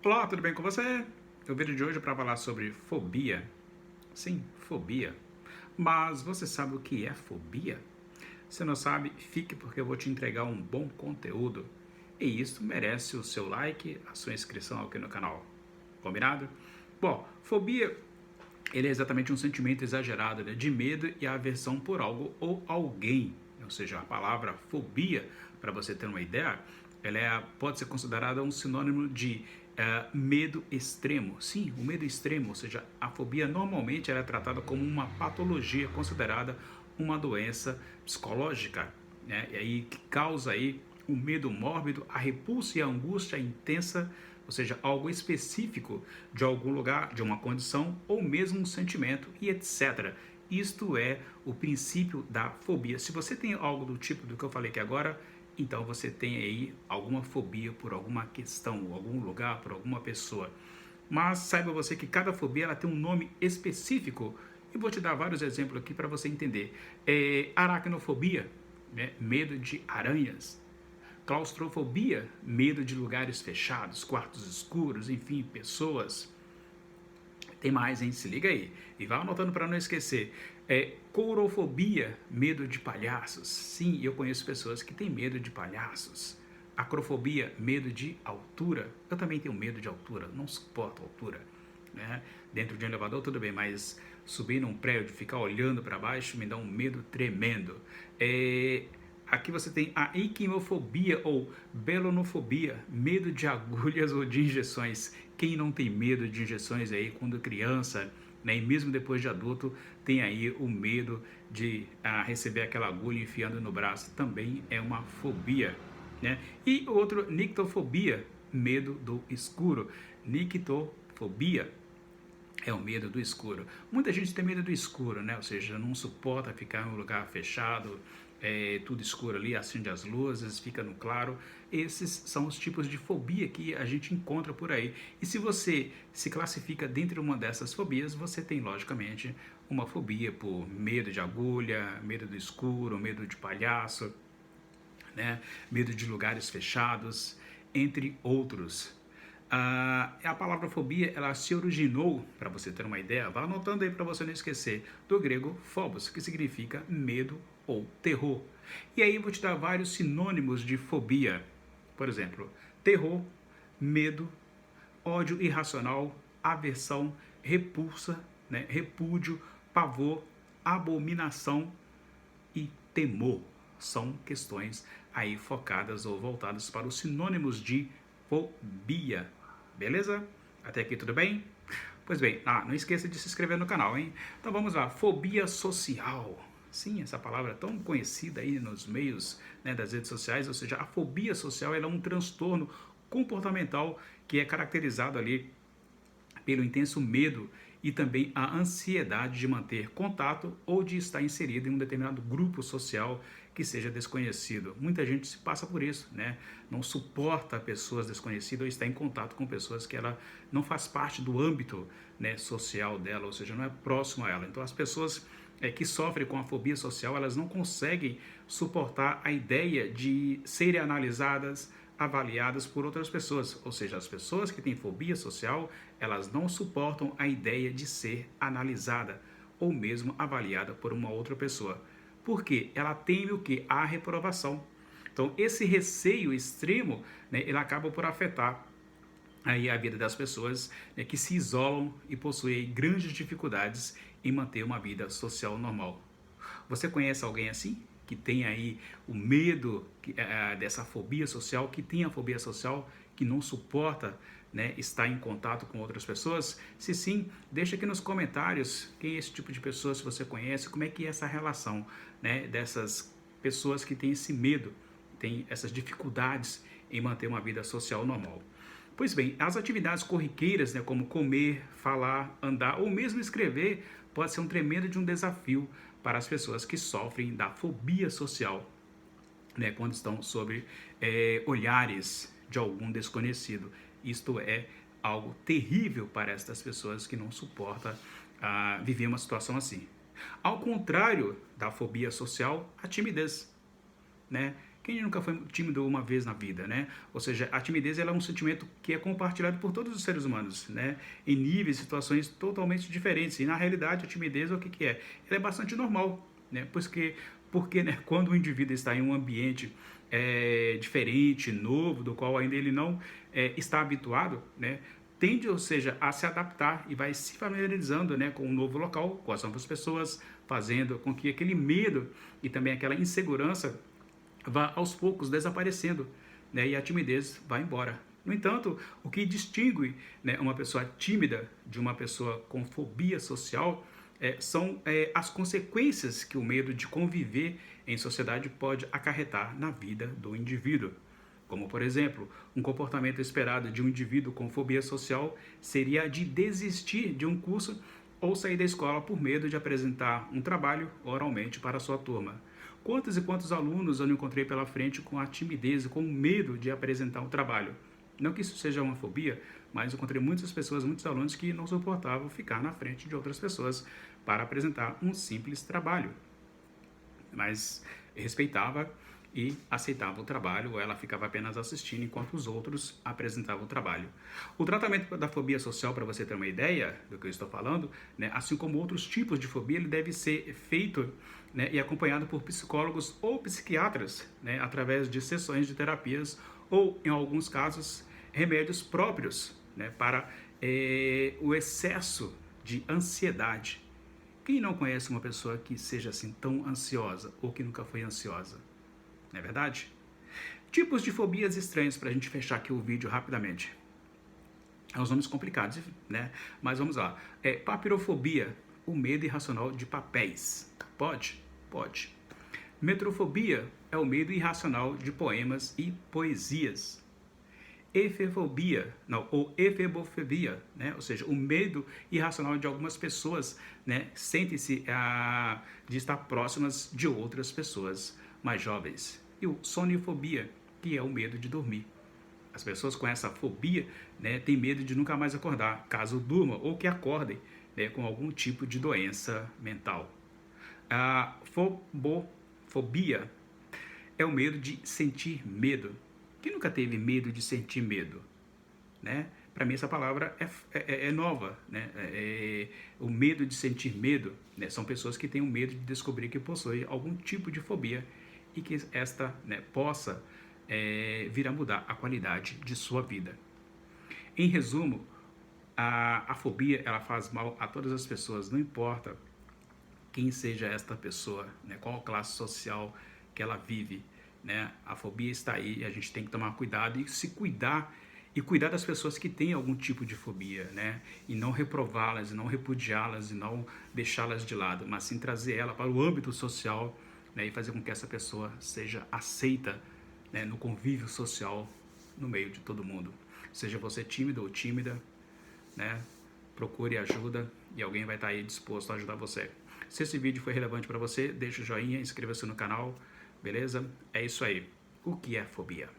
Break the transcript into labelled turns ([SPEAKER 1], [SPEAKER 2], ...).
[SPEAKER 1] Olá, tudo bem com você? O vídeo de hoje é para falar sobre fobia. Sim, fobia. Mas você sabe o que é fobia? Se não sabe, fique porque eu vou te entregar um bom conteúdo. E isso merece o seu like, a sua inscrição aqui no canal. Combinado? Bom, fobia ele é exatamente um sentimento exagerado, né, de medo e aversão por algo ou alguém. Ou seja, a palavra fobia, para você ter uma ideia, pode ser considerada um sinônimo de medo extremo. Sim, o medo extremo, ou seja, a fobia normalmente ela é tratada como uma patologia considerada uma doença psicológica, né? E aí que causa aí o medo mórbido, a repulsa e a angústia intensa, ou seja, algo específico de algum lugar, de uma condição ou mesmo um sentimento e etc. Isto é o princípio da fobia. Se você tem algo do tipo do que eu falei aqui agora, então você tem aí alguma fobia por alguma questão, algum lugar, por alguma pessoa. Mas saiba você que cada fobia ela tem um nome específico e vou te dar vários exemplos aqui para você entender. Aracnofobia, né? Medo de aranhas. Claustrofobia, medo de lugares fechados, quartos escuros, enfim, pessoas. Tem mais, hein? Se liga aí. E vá anotando para não esquecer. Courofobia, medo de palhaços. Sim, eu conheço pessoas que têm medo de palhaços. Acrofobia, medo de altura. Eu também tenho medo de altura, não suporto altura. Né? Dentro de um elevador tudo bem, mas subir num prédio, ficar olhando para baixo me dá um medo tremendo. Aqui você tem a equimofobia ou belonofobia, medo de agulhas ou de injeções. Quem não tem medo de injeções aí quando criança, né, e mesmo depois de adulto, tem aí o medo de receber aquela agulha enfiando no braço, também é uma fobia. Né? E outro, nictofobia, medo do escuro. Nictofobia é o medo do escuro. Muita gente tem medo do escuro, né? Ou seja, não suporta ficar em um lugar fechado, tudo escuro ali, acende as luzes, fica no claro. Esses são os tipos de fobia que a gente encontra por aí. E se você se classifica dentro de uma dessas fobias, você tem, logicamente, uma fobia por medo de agulha, medo do escuro, medo de palhaço, né? Medo de lugares fechados, entre outros. A palavra fobia ela se originou, para você ter uma ideia, vá anotando aí para você não esquecer, do grego phobos, que significa medo ou terror. E aí eu vou te dar vários sinônimos de fobia. Por exemplo, terror, medo, ódio irracional, aversão, repulsa, né, repúdio, pavor, abominação e temor. São questões aí focadas ou voltadas para os sinônimos de fobia. Beleza? Até aqui tudo bem? Pois bem, não esqueça de se inscrever no canal, hein? Então vamos lá, fobia social. Sim, essa palavra é tão conhecida aí nos meios, né, das redes sociais, ou seja, a fobia social ela é um transtorno comportamental que é caracterizado ali pelo intenso medo e também a ansiedade de manter contato ou de estar inserido em um determinado grupo social que seja desconhecido. Muita gente se passa por isso, né? Não suporta pessoas desconhecidas ou está em contato com pessoas que ela não faz parte do âmbito, né, social dela, ou seja, não é próximo a ela. Então as pessoas que sofrem com a fobia social, elas não conseguem suportar a ideia de serem analisadas, avaliadas por outras pessoas, ou seja, as pessoas que têm fobia social, elas não suportam a ideia de ser analisada ou mesmo avaliada por uma outra pessoa. Por quê? Ela teme o que? A reprovação. Então, esse receio extremo, né, ele acaba por afetar aí a vida das pessoas, né, que se isolam e possuem grandes dificuldades em manter uma vida social normal. Você conhece alguém assim? Que tem aí o medo dessa fobia social, que tem a fobia social, que não suporta, né, estar em contato com outras pessoas? Se sim, deixa aqui nos comentários quem é esse tipo de pessoa, se você conhece, como é que é essa relação, né, dessas pessoas que têm esse medo, têm essas dificuldades em manter uma vida social normal. Pois bem, as atividades corriqueiras, né, como comer, falar, andar ou mesmo escrever, pode ser um tremendo de um desafio para as pessoas que sofrem da fobia social, né, quando estão sob olhares de algum desconhecido. Isto é algo terrível para estas pessoas que não suportam viver uma situação assim. Ao contrário da fobia social, a timidez, né? Quem nunca foi tímido uma vez na vida, né? Ou seja, a timidez ela é um sentimento que é compartilhado por todos os seres humanos, né? Em níveis, situações totalmente diferentes. E na realidade, a timidez, o que que é? Ela é bastante normal, né? Porque né, quando o indivíduo está em um ambiente diferente, novo, do qual ainda ele não está habituado, né? Tende, ou seja, a se adaptar e vai se familiarizando, né, com um novo local, com as novas pessoas, fazendo com que aquele medo e também aquela insegurança vá aos poucos desaparecendo, né, e a timidez vai embora. No entanto, o que distingue, né, uma pessoa tímida de uma pessoa com fobia social são as consequências que o medo de conviver em sociedade pode acarretar na vida do indivíduo. Como, por exemplo, um comportamento esperado de um indivíduo com fobia social seria de desistir de um curso ou sair da escola por medo de apresentar um trabalho oralmente para a sua turma. Quantos e quantos alunos eu não encontrei pela frente com a timidez, com o medo de apresentar um trabalho? Não que isso seja uma fobia, mas eu encontrei muitas pessoas, muitos alunos que não suportavam ficar na frente de outras pessoas para apresentar um simples trabalho. Mas respeitava e aceitava o trabalho, ou ela ficava apenas assistindo enquanto os outros apresentavam o trabalho. O tratamento da fobia social, para você ter uma ideia do que eu estou falando, né, assim como outros tipos de fobia, ele deve ser feito, né, e acompanhado por psicólogos ou psiquiatras, né, através de sessões de terapias ou, em alguns casos, remédios próprios, né, para o excesso de ansiedade. Quem não conhece uma pessoa que seja assim tão ansiosa ou que nunca foi ansiosa? Não é verdade? Tipos de fobias estranhas para a gente fechar aqui o vídeo rapidamente. É uns nomes complicados, né? Mas vamos lá. Papirofobia, o medo irracional de papéis. Pode? Pode. Metrofobia é o medo irracional de poemas e poesias. Efebofobia, não, ou efebofobia, né? Ou seja, o medo irracional de algumas pessoas, né? Sentem-se de estar próximas de outras pessoas mais jovens. E o sonifobia, que é o medo de dormir. As pessoas com essa fobia, né, têm medo de nunca mais acordar, caso durmam ou que acordem, né, com algum tipo de doença mental. A fobofobia é o medo de sentir medo. Quem nunca teve medo de sentir medo? Né? Para mim essa palavra é nova. Né? O medo de sentir medo, né? São pessoas que têm o medo de descobrir que possuem algum tipo de fobia e que esta, né, possa vir a mudar a qualidade de sua vida. Em resumo, a fobia ela faz mal a todas as pessoas, não importa quem seja esta pessoa, né, qual classe social que ela vive, né? A fobia está aí e a gente tem que tomar cuidado e se cuidar e cuidar das pessoas que têm algum tipo de fobia, né? E não reprová-las, e não repudiá-las, e não deixá-las de lado, mas sim trazer ela para o âmbito social, né? E fazer com que essa pessoa seja aceita, né, no convívio social, no meio de todo mundo. Seja você tímido ou tímida, né? Procure ajuda e alguém vai estar aí disposto a ajudar você. Se esse vídeo foi relevante para você, deixa o joinha, inscreva-se no canal, beleza? É isso aí. O que é fobia?